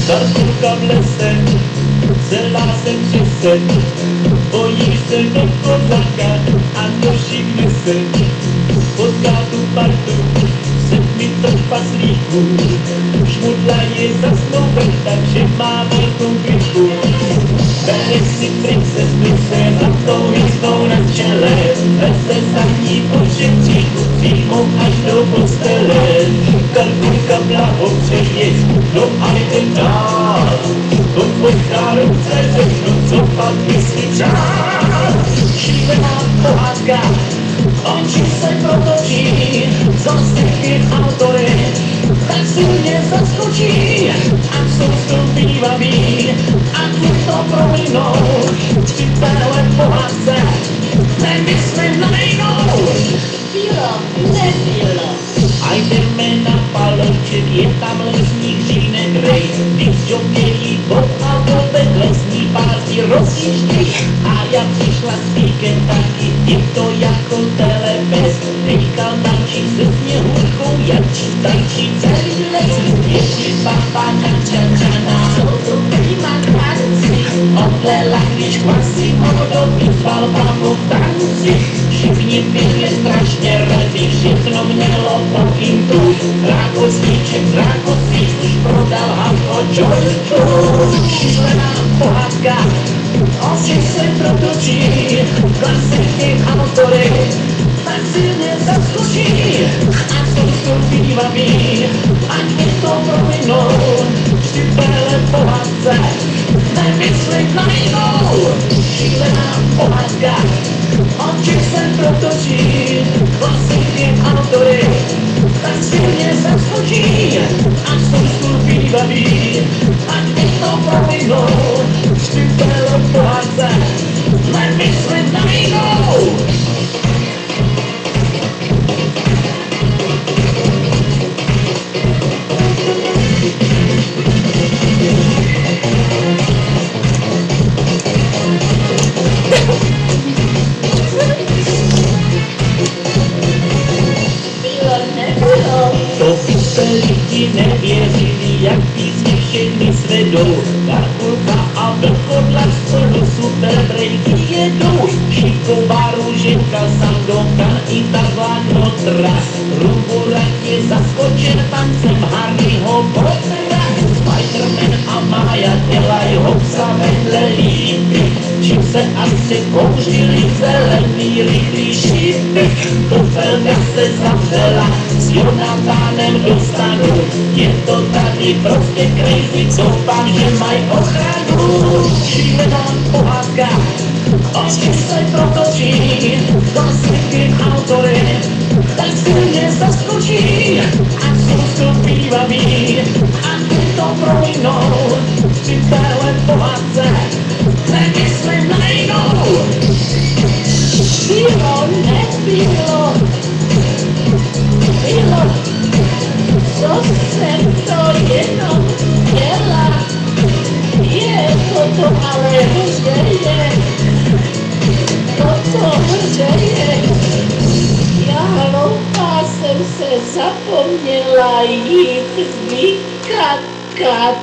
Tarkulka v lese, celá jsem přesen, bojí se do kozaka a nožík nese. Potká tu partu, sedmi trpaslíků, šmudla je zasnoven, takže má velkou kliku. Bere si princeznu se zlatou hvězdou na čele, veze za ní po žebříku, přímo až do postele. Tarkulka blahopřeje, no a jdem dál, to potká ruce řeknu, co pak myslí přál. Šílená pohádka, oči se protočí, zase autory, tak silně zaskočí, ať jsou stupývaví, ať je to prolinou, při téhle pohádce nemyslím na jinou. Bylo, nebylo. A jdeme na palouček, je tam lesní hřínek rej, když žomějí Bob a Bobek lesní párty rozjíždí. A já přišla s víkem taky, je to jako telebes, Hejkal tančí se sněhurkou, Jančí tančí celý les. Ještě baba Čačana, Jsou to prima tanci. odlela, když Quasimodo vyzval babu v tanci. Všichni byli strašně radí, všechno mělo pointu. Drákosníček už prodal Hanko Georgeu. Šílená pohádka, oči se protočí, klasiky autory, tak silně zaskočí. A jsou stupývaví, ať mi to prominou, při téhle pohádce nemyslit na jinou. Šílená pohádka, oči se protočí, klasiky autory, tak silně zaskočí. A jsou stupývaví, ať mi to prominou, při téhle pohádce nemyslit na jinou. Bylo, nebylo. To byste lidi nevěřili, jak písně všechny svedou. Tarkulka a vlkodlak spolu super breaky jedou. Šiková růženka, Sandokan i Tavano tras. Rumburak je zaskočen tancem Harryho Pottera. Spiderman a Maja dělají hopsa vedle lípy. Čím se asi kouřili zelený rychlý šípy. Tofelka se zavřela, s Jonatánem dostanu. Je to tady prostě crazy, doufám, že mají ochranu. Šílená pohádka, oči se protočí, klasiky autory, tak silně zaskočí. Ať jsou stupývaví, ať mi to prominou, při téhle pohádce nemyslím na jinou. Bylo, nebylo. Bylo. Co jsem to jenom dělala. Je to ale hřeje. Toto hřeje. Já hloupá jsem se zapomněla jít vykakat.